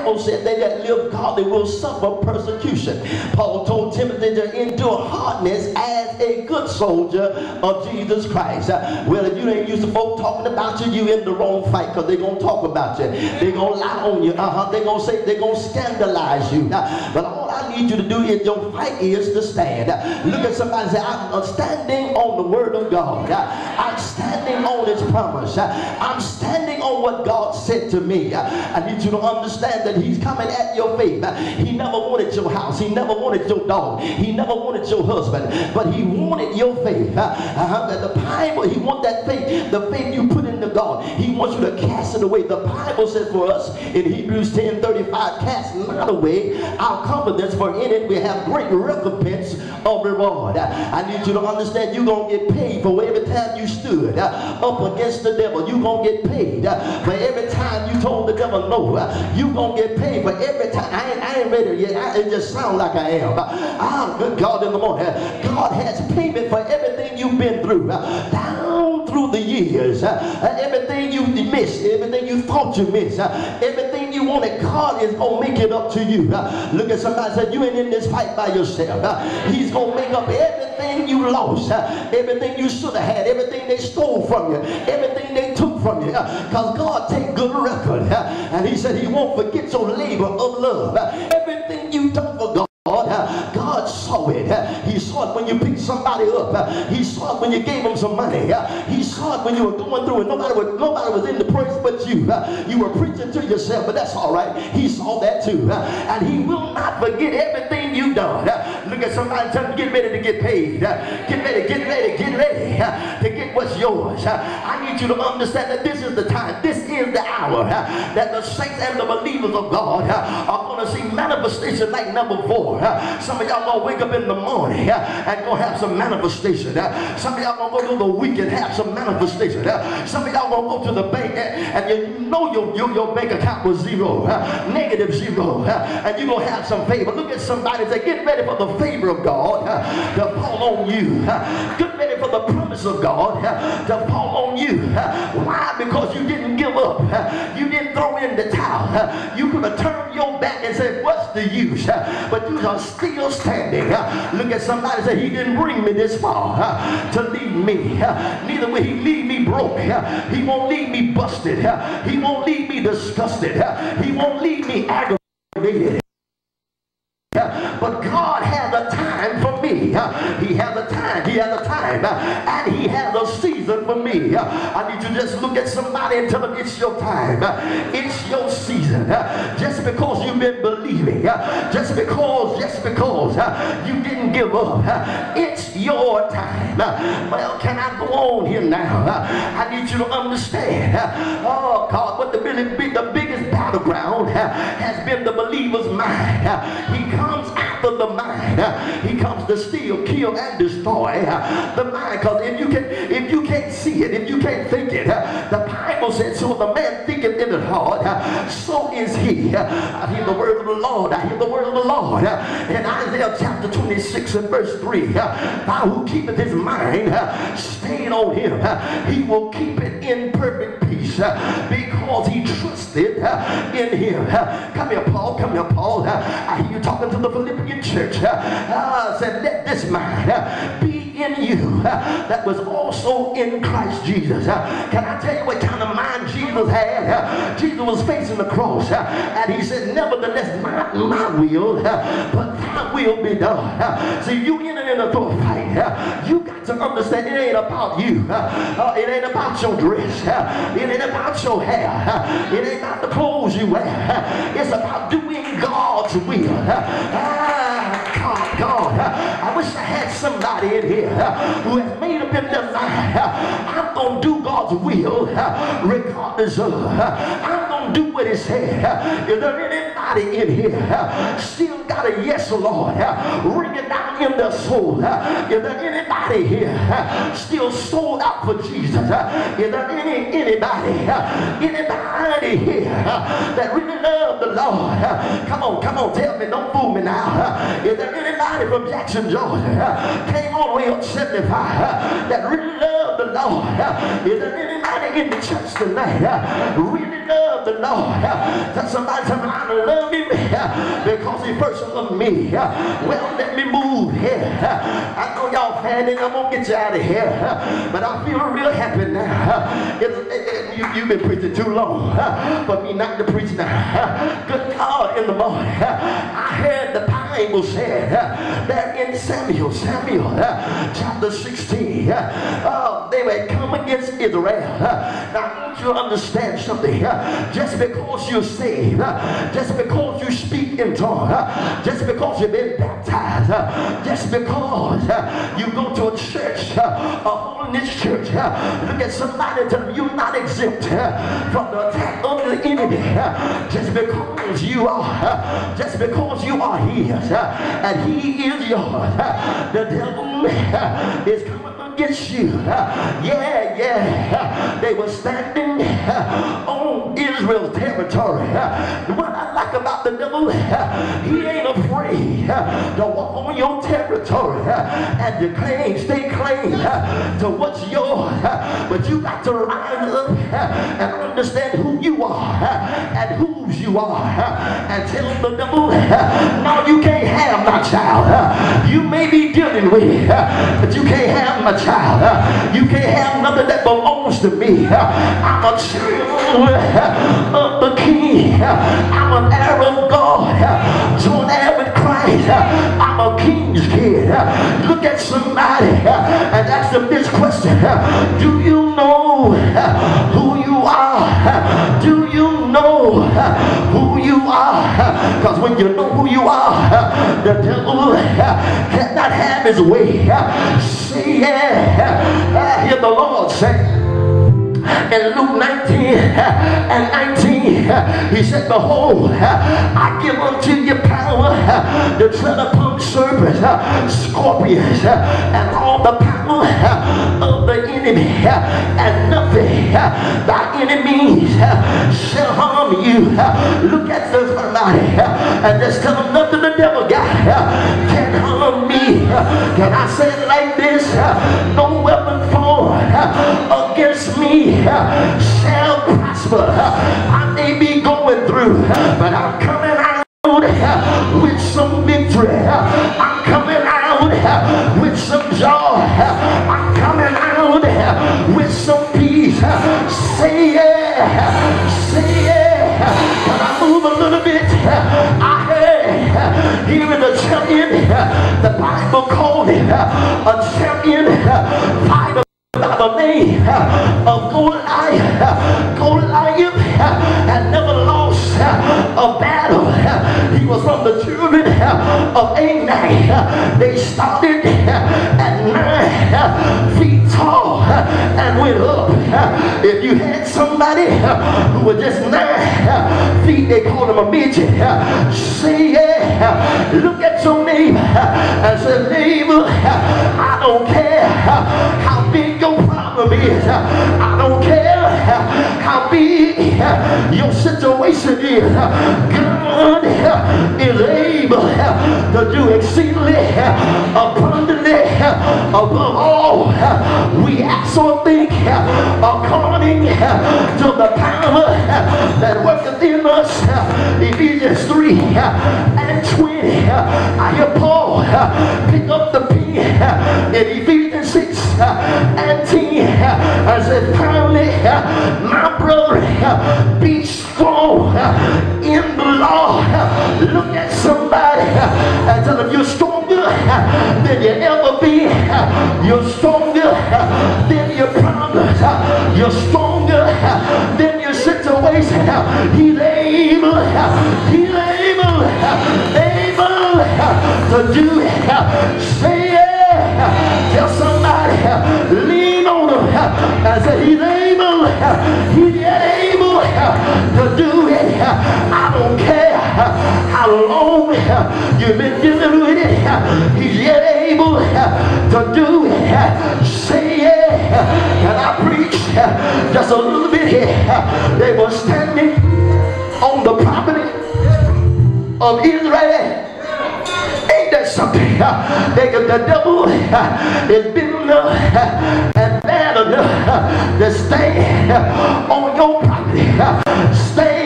Bible said they that live godly will suffer persecution. Paul told Timothy to endure hardness as a good soldier of Jesus Christ. Well, if you ain't used to folk talking about you, you in the wrong fight, because they're going to talk about you. They're going to lie on you. They're going to say, they're going to scandalize you. But all I need you to do is, your fight is to stand. Look at somebody and say, I'm standing on the word of God. I'm standing on his promise. I'm standing on what God said to me. I need you to understand that he's coming at your faith. He never wanted your house. He never wanted your dog. He never wanted your husband. But he wanted your faith. The Bible, he wants that faith. The faith you put into God. He wants you to cast it away. The Bible says for us in Hebrews 10:35, cast not away our confidence, for in it we have great recompense of reward. I need you to understand you're going to get paid for every time you stood up against the devil. You're going to get paid for every time you told the devil no. You're going to get paid for every time. I ain't ready yet. It just sounds like I am. Good God in the morning. God has payment for everything you've been through. Down through the years. Everything you missed. Everything you thought you missed. Everything you wanted. God is going to make it up to you. Look at somebody and say, you ain't in this fight by yourself. He's going to make up everything you lost. Everything you should have had. Everything they stole from you. Everything they took from you. Because God take good record. And he said he won't forget your labor of love. Everything you done for God. God saw it. He saw it when you picked somebody up. He saw it when you gave them some money. He saw it when you were going through and nobody was in the praise but you. You were preaching to yourself, but that's all right. He saw that too. And he will not forget everything you've done. Look at somebody and tell them, get ready to get paid. Get ready to get what's yours. I need you to understand that this is the time. This is the hour that the saints and the believers of God are going to see manifestation like number 4. Some of y'all gonna wake up in the morning and gonna have some manifestation. Some of y'all gonna go to the week and have some manifestation. Some of y'all gonna go to the bank and you know your bank account was zero, negative zero, and you're gonna have some favor. Look at somebody and say, get ready for the favor of God to fall on you. Get ready for the promise of God to fall on you. Why? Because you didn't give up. You didn't throw in the towel. You could have turned your back and said, what's the use? But you are still standing. Look at somebody and say, he didn't bring me this far to leave me. Neither will he leave me broke. He won't leave me busted. He won't leave me disgusted. He won't leave me aggravated. But God has a time for me. He has a time. He has a time. And he has a season for me. I need you to just look at somebody and tell them it's your time. It's your season. Just because you've been believing. Just because you didn't give up. It's your time. Well, can I go on here now? I need you to understand. Oh God, what the biggest battleground has been the believer's mind. He comes after the mind. He comes to steal, kill, and destroy the mind. Because if you can't see it, if you can't think it, the Bible says, so the man thinketh in his heart, so is he. I hear the word of the Lord. I hear the word of the Lord. In Isaiah chapter 26 and verse 3, thou who keepeth his mind stayed on him, he will keep it in perfect peace because he trusted in him. Come here, Paul. Come here, Paul. I hear you talking to the Philippian church. Said, let this mind be in you that was also in Christ Jesus. Can I tell you what kind of mind Jesus had? Jesus was facing the cross and he said, nevertheless my will, but thy will be done. See, you enter into a fight. You got to understand it ain't about you. It ain't about your dress. It ain't about your hair. It ain't about the clothes you wear. It's about doing God's will. God, I wish I had somebody in here who has made up in their mind, I'm going to do God's will regardless of. I'm going to do what he said. Is there anybody in here still got a yes, Lord, ringing down in their soul? Is there anybody here still sold out for Jesus? Is there anybody here that really love the Lord. Come on, tell me, don't fool me now. Is there anybody from Jackson, Georgia, came all the way up 75 that really love the Lord? Is there anybody in the church tonight really love the Lord? Tell somebody, I love him because he first loved me. Well, let me move here. I know y'all fanning, I'm gonna get you out of here, but I feel real happy now. You've been preaching too long for me not to preach now. Good God, in the morning I heard the Bible said that in Samuel chapter 16, they would come against Israel. Now I want you to understand something. Just because you're saved, just because you speak in tongues, just because you've been baptized, just because you go to a church, a holiness church, look at somebody and tell them you're not exempt from the attack of the enemy. Just because you are his and he is yours, the devil is coming against you. They were standing on Israel's territory. What I like about the devil, he ain't afraid to walk on your territory and to stay claim to what's yours. But you got to rise up and understand who you are and whose you are, and tell the devil, no, you can't have my child. You may be dealing with it, but you can't have my child. You can't have nothing that belongs to me. I'm a child of the King. I'm an heir of God, joint heir with Christ. I'm a king's kid. Look at somebody and ask them this question: do you know who you are? Do you know who you are? Because when you know who you are, the devil cannot have his way. Say I hear the Lord say in Luke 19 and 19, he said, behold, I give unto you power to tread upon serpents, scorpions, and all the power of the enemy, and nothing by any means shall harm you. Look at somebody and just tell them nothing the devil got can harm me. Can I say it like this? No weapon formed against me shall prosper. I may be going through, but I'm coming out with some victory. I'm coming out with some joy. I'm coming out with some peace. Say yeah, say yeah. Can I move a little bit? I heard here in the champion, the Bible called him a champion fighter by the name of Goliath had never lost a battle. He was from the children of Anak. They started at 9 feet tall and went up. If you had somebody who was just 9 feet, they called him a midget. Say yeah. Look at your neighbor and say, neighbor, I don't care how big your problem is. I don't care how big your situation is. God is able to do exceedingly abundantly above all we ask or think, according to the power that worketh in us. Ephesians 3 and 20. I hear Paul pick up the pen in Ephesians 6 and 10. I said, finally, my brother, be strong in the Lord. Look at somebody and tell them you're stronger than you ever been. You're stronger than your problems. You're stronger than your situation. He's able to do it. Say yeah. Tell somebody, lean on him and say he's able to do it. I don't care how long you've been dealing with it, he's yet able to do it. Say yeah. Can I preach just a little bit here? They were standing on the property of Israel. Ain't that something? The devil is big enough and bad enough to stand on your property. Stand